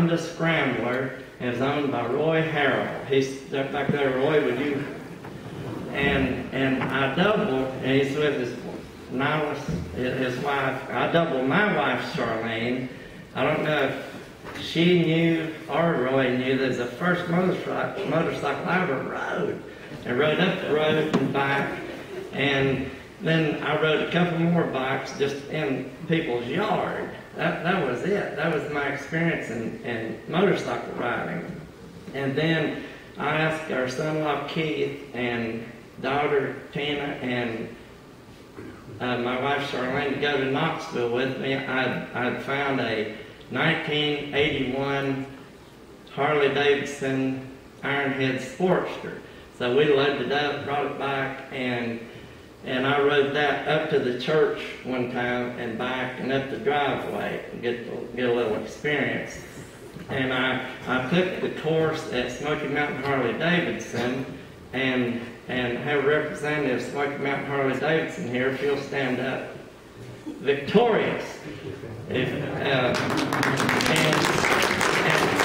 Honda Scrambler. It was owned by Roy Harrell. He's back there, Roy, would you? And I doubled, and he's with his wife. I doubled my wife, Charlene. I don't know if she knew or Roy knew that it was the first motorcycle I ever rode. I rode up the road and back, and then I rode a couple more bikes just in people's yard. That was it. That was my experience in motorcycle riding. And then I asked our son-in-law Keith and daughter Tina and my wife Charlene to go to Knoxville with me. I'd found a 1981 Harley-Davidson Ironhead Sportster. So we loaded it up, brought it back, and I rode that up to the church one time and back and up the driveway and get a little experience. And I took the course at Smoky Mountain Harley-Davidson and have a representative of Smoky Mountain Harley-Davidson here, if you'll stand up. Victorious. And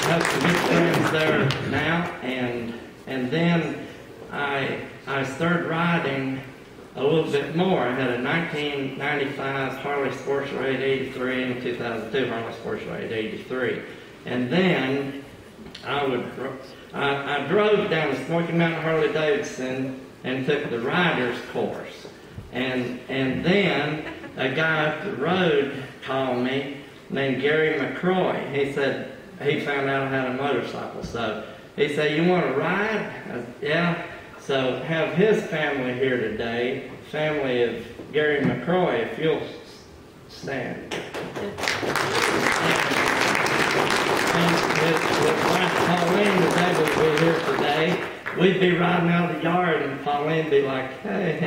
have some good friends there now. And then I started riding a little bit more. I had a 1995 Harley Sports Raid 83 and a 2002 Harley Sports Raid 83. And then I drove down to Smoky Mountain Harley-Davidson and took the rider's course. And then a guy up the road called me named Gary McCroy. He said he found out I had a motorcycle. So he said, "You want to ride?" I said, "Yeah." So have his family here today, family of Gary McCroy, if you'll stand. And with wife Pauline was able to be here today. We'd be riding out of the yard and Pauline'd be like, "Hey,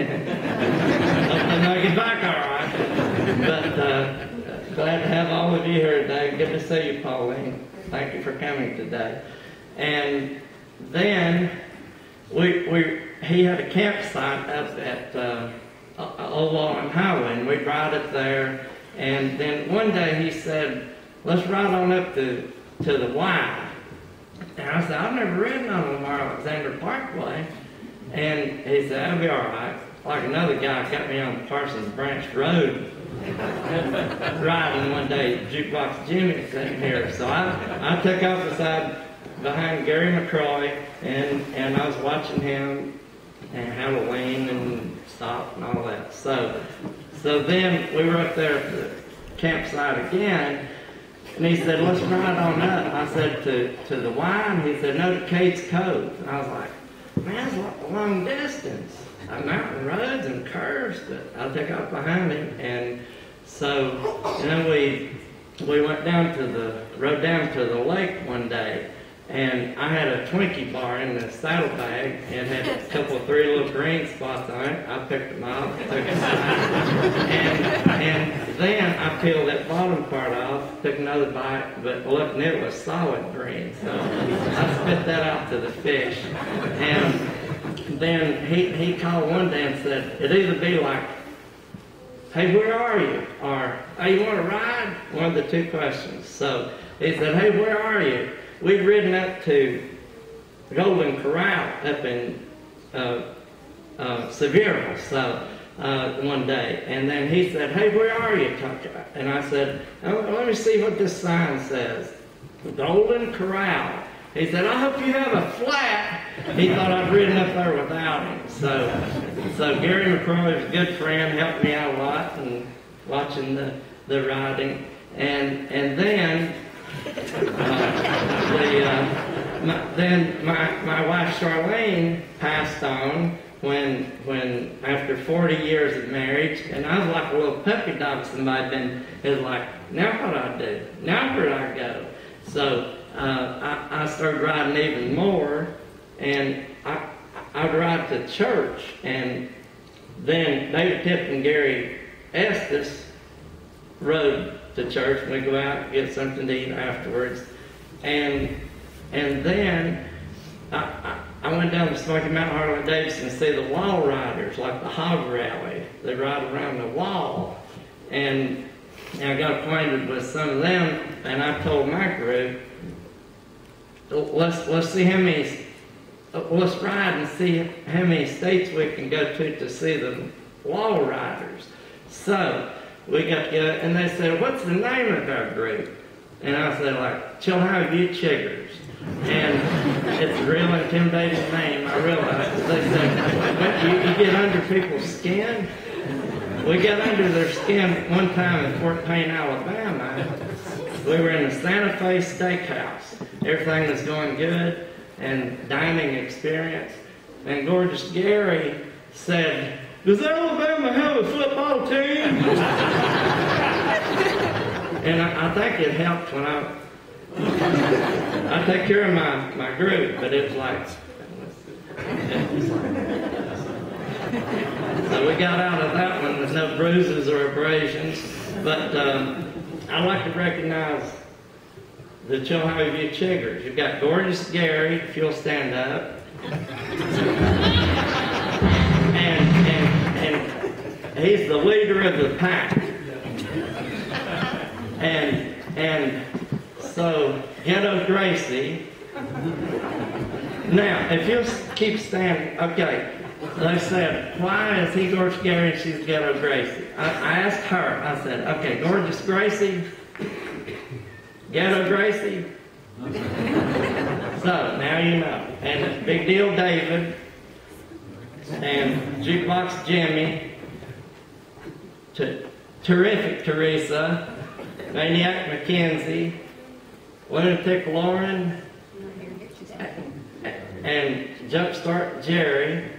hope they make it back all right." But glad to have all of you here today. Good to see you, Pauline. Thank you for coming today. And then he had a campsite up at Old Wallen Highway, and we'd ride up there. And then one day he said, "Let's ride on up to the Y." And I said, "I've never ridden on the Alexander Parkway." And he said, "That'll be all right." Like another guy got me on Parsons Branch Road riding one day, Jukebox Jimmy sitting here. So I took off the side behind Gary McCroy, and I was watching him and Halloween and stop and all that. So then we were up there at the campsite again, and he said, "Let's ride on up." I said, to the Y, and he said, "No, to Cates Cove." And I was like, "Man, that's a long distance. Mountain roads and curves," but I took off behind him, and so then we went rode down to the lake one day, and I had a Twinkie bar in the saddlebag and had a couple, 3 little green spots on it. I picked them out, took a bite, and then I peeled that bottom part off, took another bite, but look, and it was solid green, so I spit that out to the fish. And then he called one day and said, it'd either be like, "Hey, where are you?" or, "Hey, you want to ride?" One of the two questions. So he said, "Hey, where are you?" We'd ridden up to Golden Corral up in Sevierville, so one day. And then he said, "Hey, where are you?" And I said, "Oh, let me see what this sign says. Golden Corral." He said, "I hope you have a flat." He thought I'd ridden up there without him. So Gary McCroy was a good friend, helped me out a lot and watching the riding. And then my wife Charlene passed on when after 40 years of marriage, and I was like a little puppy dog. Somebody is like, "Now what do I do? Now where do I go?" So I started riding even more, and I'd ride to church, and then David Tipp and Gary Estes rode to church, and we'd go out and get something to eat afterwards. And then I went down to Smoky Mountain Harley-Davidson to see the wall riders, like the hog rally. They ride around the wall. And I got acquainted with some of them, and I told my group, let's see how many, let's ride and see how many states we can go to see the law riders. So we got together, and they said, what's the name of our group? And I said, like, Chilhowee View Chiggers. And it's a real intimidating name, I realized. They said, you get under people's skin? We got under their skin one time in Fort Payne, Alabama. We were in the Santa Fe Steakhouse. Everything was going good, and dining experience. And Gorgeous Gary said, does Alabama have a football team? And I think it helped when I take care of my group, but it was like, so we got out of that one with no bruises or abrasions. But I like to recognize the Chilhowee View Chiggers. You've got Gorgeous Gary, if you'll stand up. And he's the leader of the pack. And so, Ghetto Gracie. Now, if you'll keep standing, okay. They said, why is he Gorgeous Gary and she's Ghetto Gracie? I asked her, I said, okay, Gorgeous Gracie, Ghetto Gracie. So, now you know. And Big Deal David, and Jukebox Jimmy, Terrific Teresa, Maniac Mackenzie, Lunatic Lauren, and Jumpstart Jerry,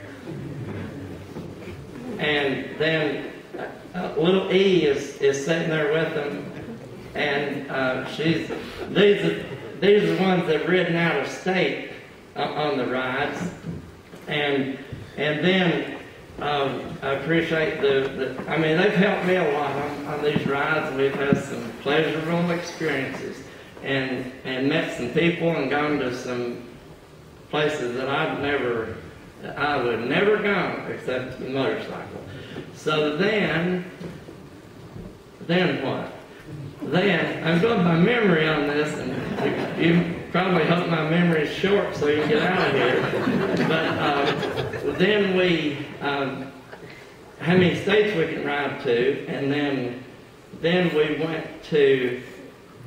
and then little E is sitting there with them, and these are the ones that have ridden out of state on the rides, and then I appreciate I mean, they've helped me a lot on these rides, and we've had some pleasurable experiences, and met some people and gone to some places that I would never go except the motorcycle. So then what? Then, I'm going by memory on this, and you probably hope my memory is short so you can get out of here. But then how many states we can ride to, and then we went to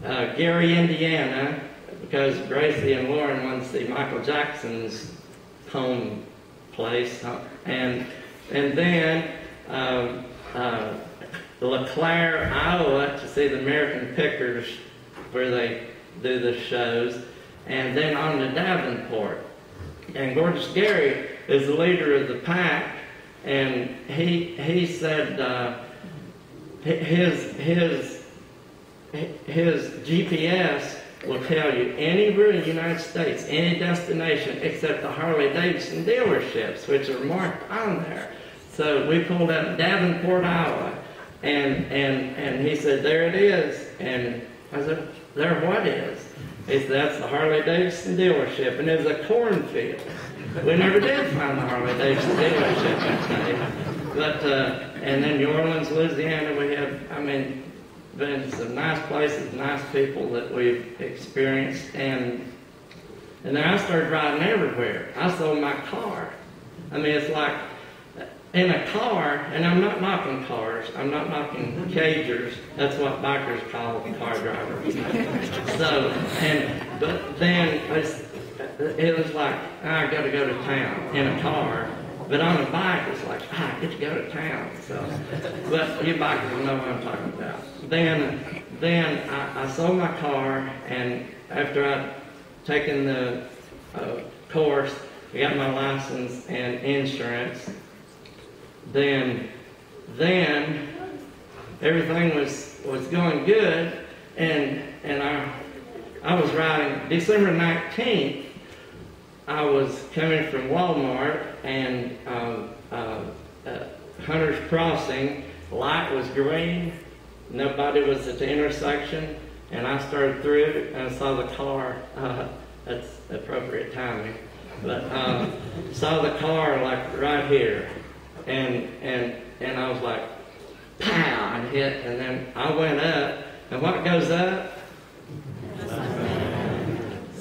Gary, Indiana, because Gracie and Lauren wanted to see Michael Jackson's home place, and then LeClaire, Iowa, to see the American Pickers where they do the shows, and then on to Davenport. And Gorgeous Gary is the leader of the pack, and he said his GPS will tell you anywhere in the United States, any destination except the Harley-Davidson dealerships, which are marked on there. So we pulled up Davenport, Iowa, and he said, there it is. And I said, there what is? He said, that's the Harley-Davidson dealership, and it was a cornfield. We never did find the Harley-Davidson dealership that day. But, and then New Orleans, Louisiana, we had, I mean, been some nice places, nice people that we've experienced, and then I started riding everywhere. I sold my car. I mean, it's like, in a car, and I'm not knocking cars, I'm not knocking cagers, that's what bikers call car drivers. So, but then it was like, I gotta go to town in a car, but on a bike it's like, I get to go to town. So, but you bikers will know what I'm talking about. Then I sold my car, and after I'd taken the course, I got my license and insurance. Then everything was going good, and I was riding December 19th. I was coming from Walmart, and Hunter's Crossing, light was green, nobody was at the intersection, and I started through and I saw the car. That's appropriate timing, but saw the car like right here. And I was like, pow, and hit, and then I went up, and what goes up?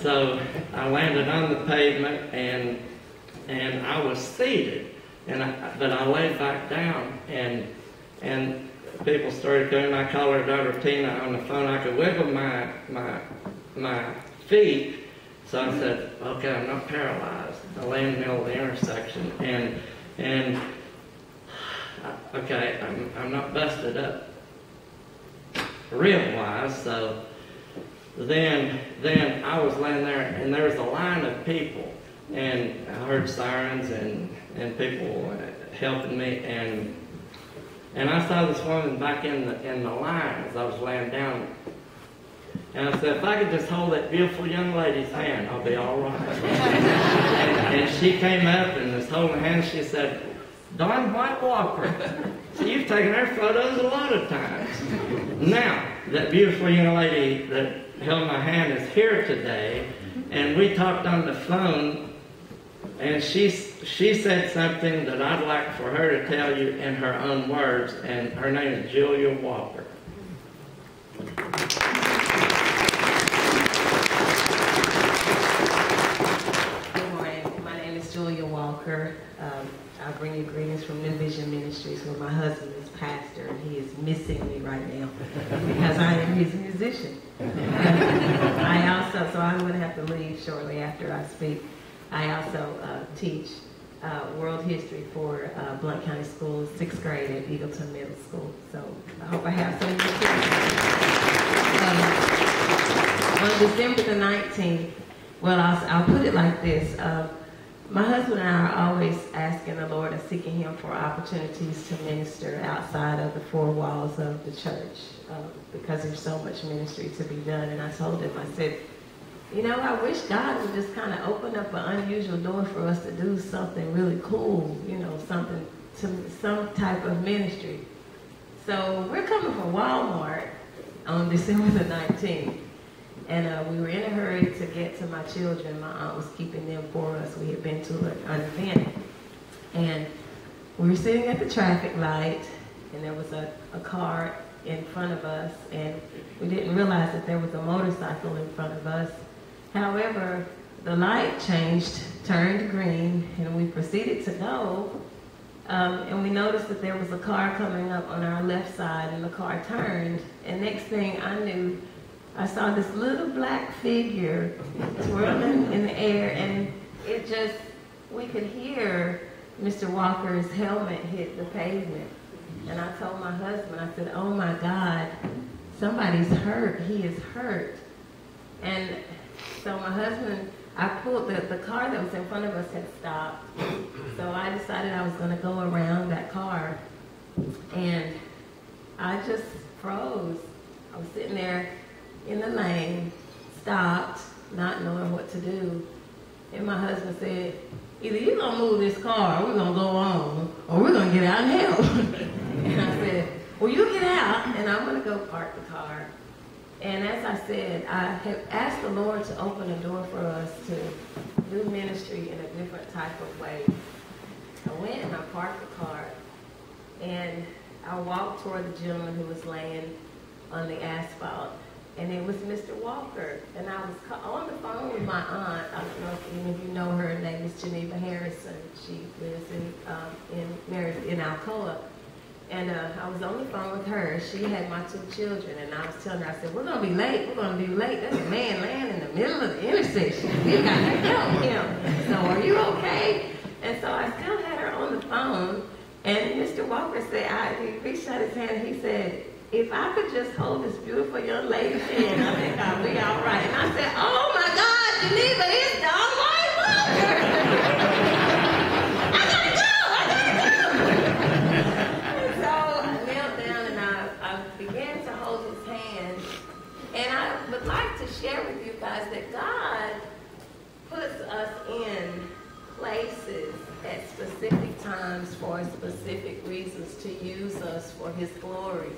So I landed on the pavement, and I was seated, but I laid back down, and people started doing. I called her daughter Tina on the phone. I could wiggle my feet, so I said, "Okay, I'm not paralyzed." I lay in the middle of the intersection, and okay, I'm not busted up rib-wise, so. Then I was laying there, and there was a line of people, and I heard sirens and people helping me, and I saw this woman back in the line as I was laying down, and I said, if I could just hold that beautiful young lady's hand, I'll be all right. and she came up and was holding her hand. She said, "Darn White Walker, so you've taken our photos a lot of times." Now that beautiful young lady that held my hand is here today, and we talked on the phone, and she said something that I'd like for her to tell you in her own words, and her name is Julia Walker. Good morning. My name is Julia Walker. I bring you greetings from New Vision Ministries, where my husband is pastor, and he is missing me right now because I am his musician. So I would have to leave shortly after I speak. I also teach world history for Blount County Schools, 6th grade at Eagleton Middle School. So I hope I have some of you. On December the 19th, well, I'll put it like this. My husband and I are always asking the Lord and seeking Him for opportunities to minister outside of the four walls of the church because there's so much ministry to be done. And I told him, I said, you know, I wish God would just kind of open up an unusual door for us to do something really cool, you know, some type of ministry. So we're coming from Walmart on December the 19th. And we were in a hurry to get to my children. My aunt was keeping them for us. We had been to an event. And we were sitting at the traffic light, and there was a car in front of us, and we didn't realize that there was a motorcycle in front of us. However, the light changed, turned green, and we proceeded to go. And we noticed that there was a car coming up on our left side, and the car turned. And next thing I knew, I saw this little black figure twirling in the air, and it just, we could hear Mr. Walker's helmet hit the pavement. And I told my husband, I said, oh my God, somebody's hurt. He is hurt. And so my husband, I pulled, the car that was in front of us had stopped. So I decided I was going to go around that car. And I just froze. I was sitting there in the lane, stopped, not knowing what to do. And my husband said, either you're going to move this car, or we're going to go on, or we're going to get out and help. And I said, well, you get out, and I'm going to go park the car. And as I said, I have asked the Lord to open a door for us to do ministry in a different type of way. I went and I parked the car, and I walked toward the gentleman who was laying on the asphalt. And it was Mr. Walker. And I was on the phone with my aunt. I don't know if any of you know her. Her name is Geneva Harrison. She lives in Maryville, in Alcoa. And I was on the phone with her. She had my two children. And I was telling her, I said, we're going to be late. We're going to be late. There's a man laying in the middle of the intersection. We got to help him. So are you okay? And so I still had her on the phone. And Mr. Walker said, he reached out his hand and he said, if I could just hold this beautiful young lady's hand, I think I'll be all right. And I said, oh my God, Geneva, it's Don White Walker. I gotta go. And so I knelt down and I began to hold his hand. And I would like to share with you guys that God puts us in places at specific times for specific reasons to use us for His glory.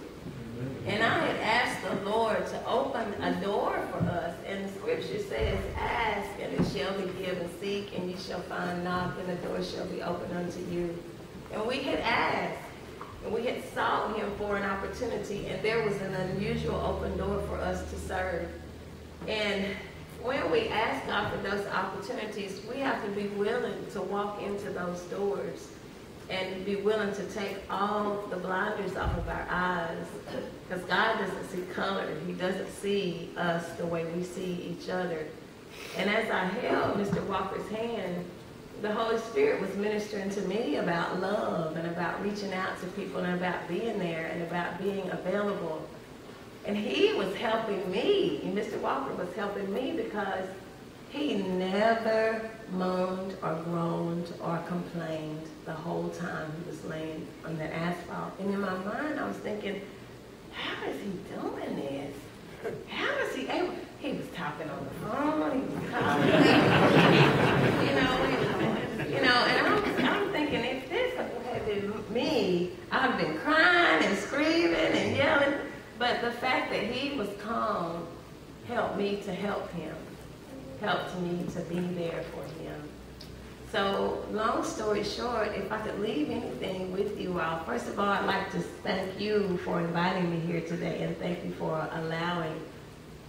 And I had asked the Lord to open a door for us, and the scripture says, ask and it shall be given, seek and you shall find, knock and the door shall be opened unto you. And we had asked, and we had sought Him for an opportunity, and there was an unusual open door for us to serve. And when we ask God for those opportunities, we have to be willing to walk into those doors and be willing to take all the blinders off of our eyes. Because God doesn't see color. He doesn't see us the way we see each other. And as I held Mr. Walker's hand, the Holy Spirit was ministering to me about love and about reaching out to people and about being there and about being available. And he was helping me, and Mr. Walker was helping me because he never moaned or groaned or complained the whole time he was laying on that asphalt. And in my mind, I was thinking, how is he doing this? How is he able? He was talking on the phone. He was calling, and I'm thinking, if this had been me, I'd have been crying and screaming and yelling. But the fact that he was calm helped me to help him, helped me to be there for him. So, long story short, if I could leave anything with you all, first of all, I'd like to thank you for inviting me here today, and thank you for allowing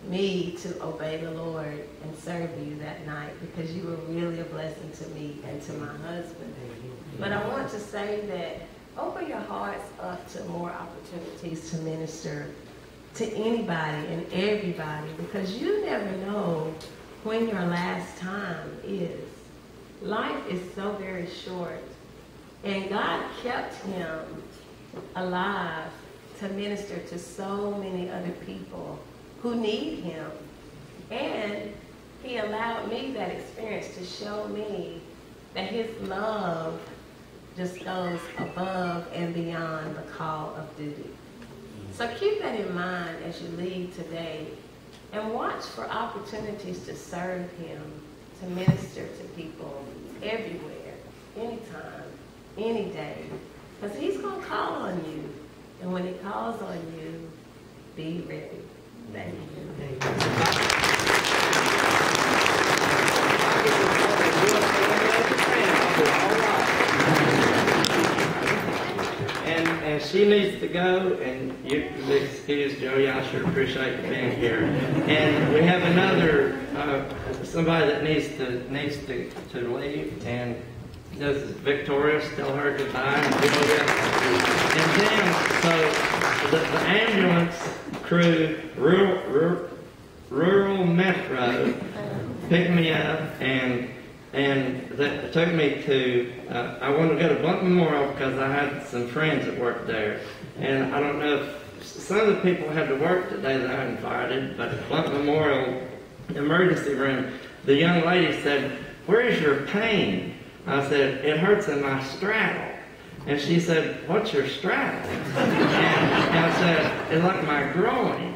me to obey the Lord and serve you that night, because you were really a blessing to me and to my husband. But I want to say that open your hearts up to more opportunities to minister to anybody and everybody, because you never know when your last time is. Life is so very short, and God kept him alive to minister to so many other people who need him. And he allowed me that experience to show me that his love just goes above and beyond the call of duty. So keep that in mind as you leave today, and watch for opportunities to serve him, to minister to people everywhere, anytime, any day, because he's going to call on you. And when he calls on you, be ready. Thank you. And she needs to go, and you can excuse Joey. I sure appreciate you being here. And we have another somebody that needs to leave, and this is Victoria. Tell her goodbye. And then so the ambulance crew, rural metro, picked me up and that took me to, I wanted to go to Blunt Memorial because I had some friends that worked there. And I don't know if some of the people had to work today that I invited, but at Blunt Memorial emergency room, the young lady said, "Where's your pain?" I said, "It hurts in my straddle." And she said, "What's your straddle?" And I said, "It's like my groin."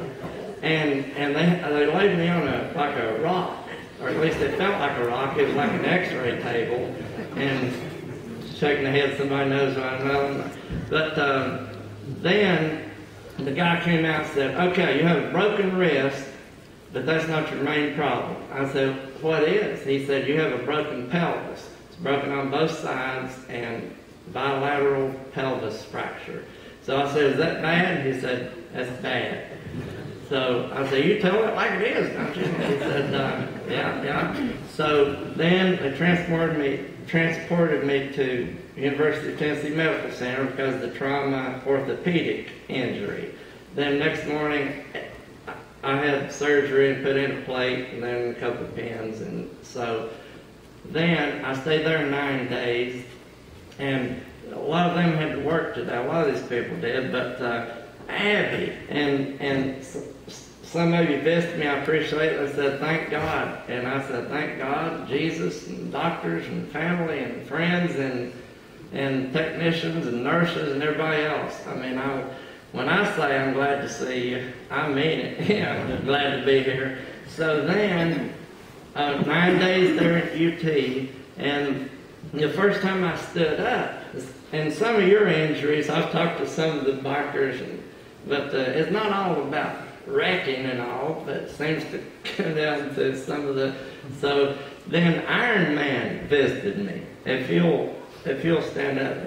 And they laid me on like a rock. Or at least it felt like a rock. It was like an x-ray table. And shaking the head, somebody knows what I know. But then the guy came out and said, "Okay, you have a broken wrist, but that's not your main problem." I said, "What is?" He said, "You have a broken pelvis. It's broken on both sides and bilateral pelvis fracture." So I said, "Is that bad?" He said, "That's bad." So I said, "You tell it like it is, don't you?" He said, yeah. So then they transported me to University of Tennessee Medical Center because of the trauma orthopedic injury. Then next morning, I had surgery and put in a plate and then a couple of pins. And so then I stayed there 9 days, and a lot of them had to work today. A lot of these people did, but Abby and some of you visited me, I appreciate it. They said, "Thank God." And I said, "Thank God, Jesus, and doctors, and family, and friends, and technicians, and nurses, and everybody else." I mean, when I say I'm glad to see you, I mean it. Yeah, I'm glad to be here. So then, 9 days there at UT, and the first time I stood up, and some of your injuries, I've talked to some of the bikers, but it's not all about wrecking and all, but it seems to come down to some of the. So then Iron Man visited me. If you'll stand up,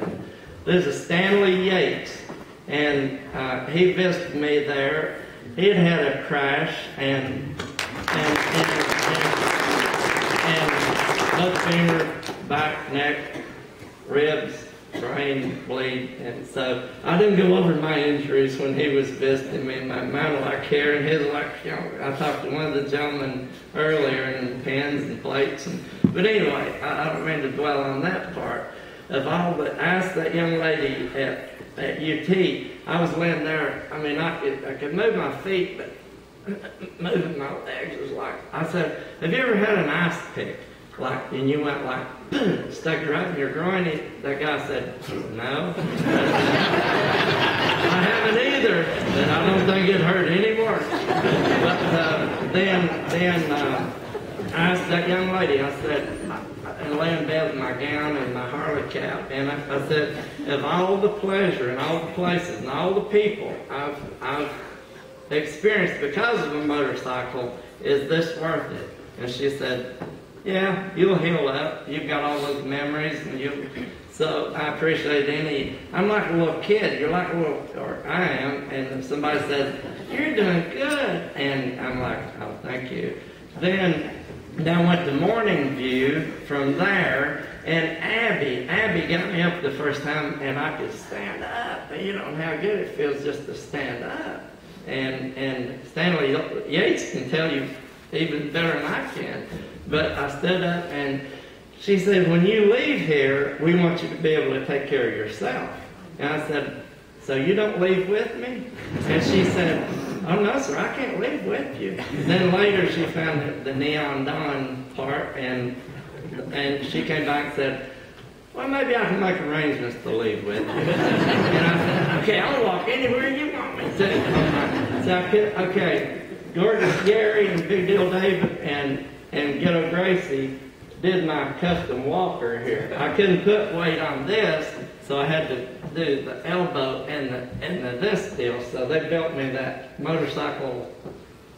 this is Stanley Yates, and he visited me there. He had had a crash, and And both finger, back, neck, ribs, brain, bleed. And so I didn't go over my injuries when he was visiting me. Mine were like hair and his like, you know, I talked to one of the gentlemen earlier and pens and plates. But anyway, I don't mean to dwell on that part. Of all that, I asked that young lady at UT, I was laying there, I mean, I could move my feet, but moving my legs was like, I said, have you ever had an ice pick? Like, and you went like, boom, stuck it right in your groin? That guy said, no. I haven't either, but I don't think it hurt any worse. But then I asked that young lady, I said, and lay in bed with my gown and my Harley cap, and I said, of all the pleasure and all the places and all the people I've experienced because of a motorcycle, is this worth it? And she said, yeah, you'll heal up. You've got all those memories, and so I appreciate I'm like a little kid. You're like a little, or I am, and somebody says, you're doing good. And I'm like, oh, thank you. Then I went to Morning View from there, and Abby got me up the first time, and I could stand up. And you don't know how good it feels just to stand up. And Stanley Yates can tell you even better than I can. But I stood up, and she said, when you leave here, we want you to be able to take care of yourself. And I said, so you don't leave with me? And she said, oh no sir, I can't leave with you. Then later she found the Neon Dawn part, and she came back and said, well, maybe I can make arrangements to leave with you. And I said, okay, I'll walk anywhere you want me to. So I could, okay, Gorgeous Gary and Big Deal David and Ghetto Gracie did my custom walker here. I couldn't put weight on this, so I had to do the elbow and the this deal. So they built me that motorcycle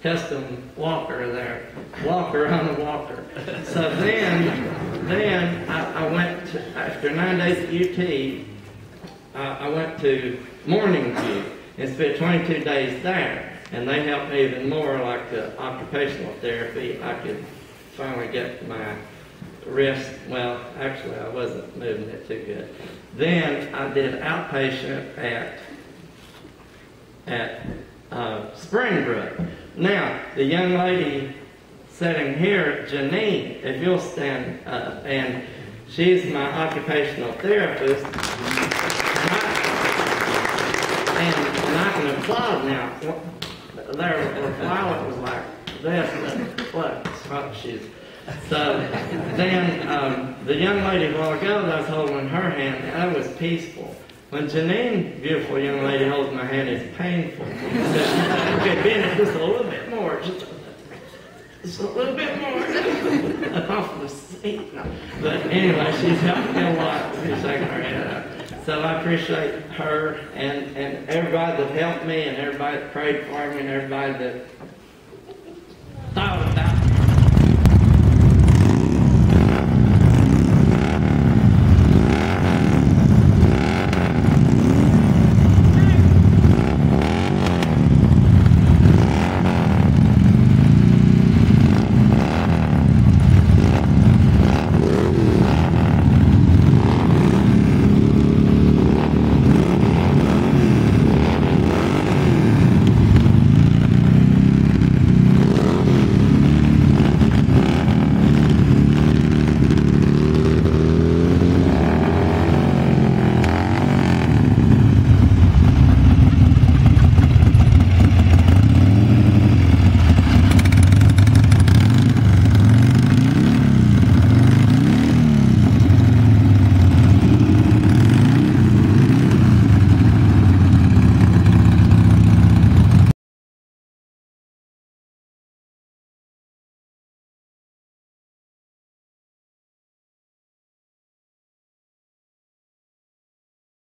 custom walker there, walker on a walker. So then I went to, after 9 days at UT, I went to Morning View and spent 22 days there. And they helped me even more, like the occupational therapy. I could finally get my wrist, well, actually I wasn't moving it too good. Then I did outpatient at Springbrook. Now, the young lady sitting here, Janine, if you'll stand up, and she's my occupational therapist, and I can applaud now. There, for a while it was like this, but she's. So then the young lady a while ago that I was holding her hand, that was peaceful. When Janine, beautiful young lady, holds my hand, it's painful. Okay, bend it just a little bit more, just a little bit more. Up off the seat. No. But anyway, she's helped me a lot. She's shaking her head up. So I appreciate her and everybody that helped me and everybody that prayed for me and everybody that